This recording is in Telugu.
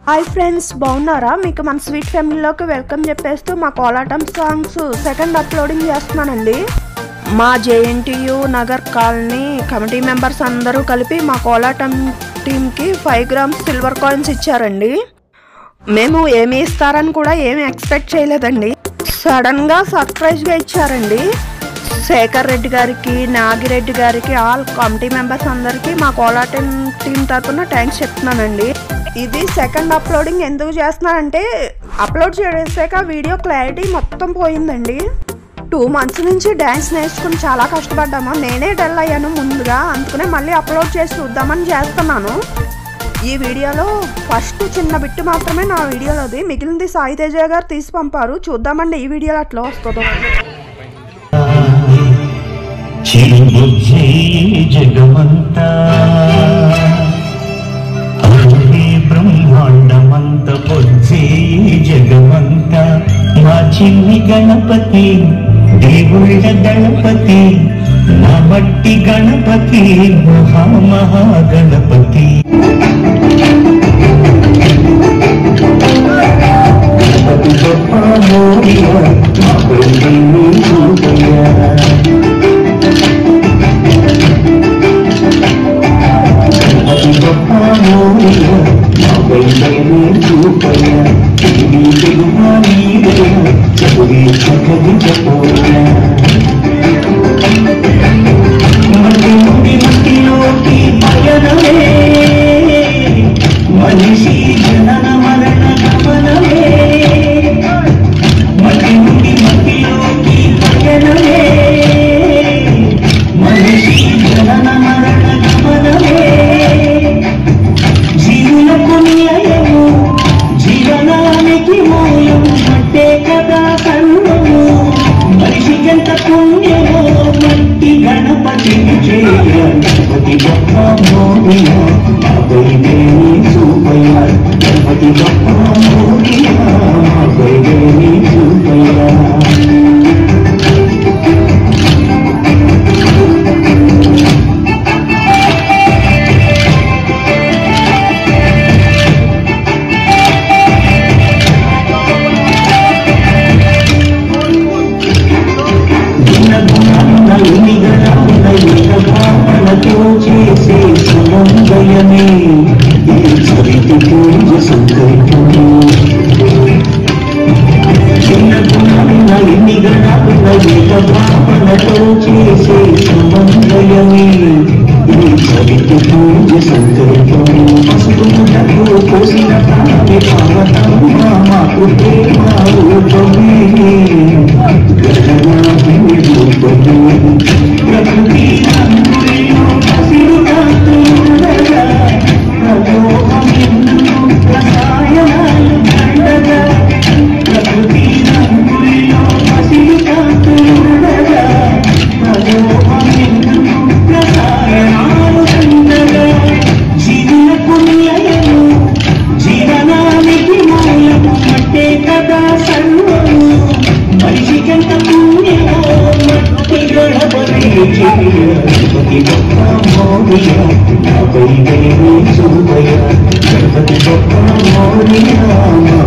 హాయ్ ఫ్రెండ్స్, బాగున్నారా? మీకు మన స్వీట్ ఫ్యామిలీలోకి వెల్కమ్ చెప్పేస్తూ మా కోలాటం సాంగ్స్ సెకండ్ అప్లోడింగ్ చేస్తున్నానండి. మా JNTU Nagar colony committee members అందరూ కలిపి మా కోలాటం టీమ్కి 5 grams సిల్వర్ కాయిన్స్ ఇచ్చారండి. మేము ఏమి ఇస్తారని కూడా ఏమి ఎక్స్పెక్ట్ చేయలేదండి. సడన్గా సర్ప్రైజ్గా ఇచ్చారండి. శేఖర్ రెడ్డి గారికి, నాగిరెడ్డి గారికి, ఆల్ కమిటీ మెంబర్స్ అందరికీ మా కోలాటం టీం తరఫున థ్యాంక్స్ చెప్తున్నానండి. ఇది సెకండ్ అప్లోడింగ్ ఎందుకు చేస్తున్నానంటే అప్లోడ్ చేసాక వీడియో క్లారిటీ మొత్తం పోయిందండి. 2 months నుంచి డ్యాన్స్ నేర్చుకుని చాలా కష్టపడ్డాము. నేనే డల్ అయ్యాను ముందుగా, అందుకనే మళ్ళీ అప్లోడ్ చేసి చూద్దామని చేస్తున్నాను. ఈ వీడియోలో ఫస్ట్ చిన్న బిట్టు మాత్రమే నా వీడియోలోది, మిగిలింది సాయి తేజ గారు తీసి పంపారు. చూద్దామండి ఈ వీడియోలో అట్లా వస్తుందో. బ్రహ్మాండమంత పొచ్చే జగమంత మా చిన్ని గణపతి దేవుళ్ళ గణపతి నా మట్టి గణపతి మహామహాగణపతి గణపతి గొప్ప మోరియా మా బృందీ చూపయ్యా గణపతి గొప్ప మోరియా మా బృందీ చూపయ్యా ఇది తెలుగు నీదయ చదువే చక్కది చెప్పోయా మట్టి నుండి మట్టిలోకి పయనమే మనిషి జనన మరణ గమనమే మట్టి నుండి మట్టిలోకి పయనమే మనిషి జనన మరణ గమనమే జీవులకు నిలయము జీవనానికి మూలం మట్టే కదా సర్వము మనిషికెంత పుణ్యమో మట్టి గణపతిని చేయ గణపతి గొప్ప మోరియా మా బైదేవి చూపయ్యా గణపతి గొప్ప మోరియా మా బైదేవి చూపయ్యా చేసే సమన్వయమే ఈ చరితి పూజ సంకల్పమే చిన్న గుణాలున్న ఎన్ని గణాలున్న ఏక భావనతో చేసే సమన్వయమే ఈ చరితి పూజ సంకల్పమే పసుపులకు కోసిన ప్రాణి పావతమ్మ మాకు ప్రేమ రూపమే గణనాథుని రూపమే ప్రకృతి రంగులో పసిరుగాతుండగా ప్రలోభమెందుకు రసాయనాలు పండగా ప్రకృతి రంగులో పసిరుగాతుండగా ప్రలోభమెందుకు రసాయనాలు పండగా జీవులకు నిలయము జీవనానికి మూలము మట్టే కదా సర్వము మనిషికెంత పుణ్యమో మట్టి గణపతి గణపతి గొప్ప మోరియా మా బైదేవి చూపయ్యా గణపతి గొప్ప మోరియా మా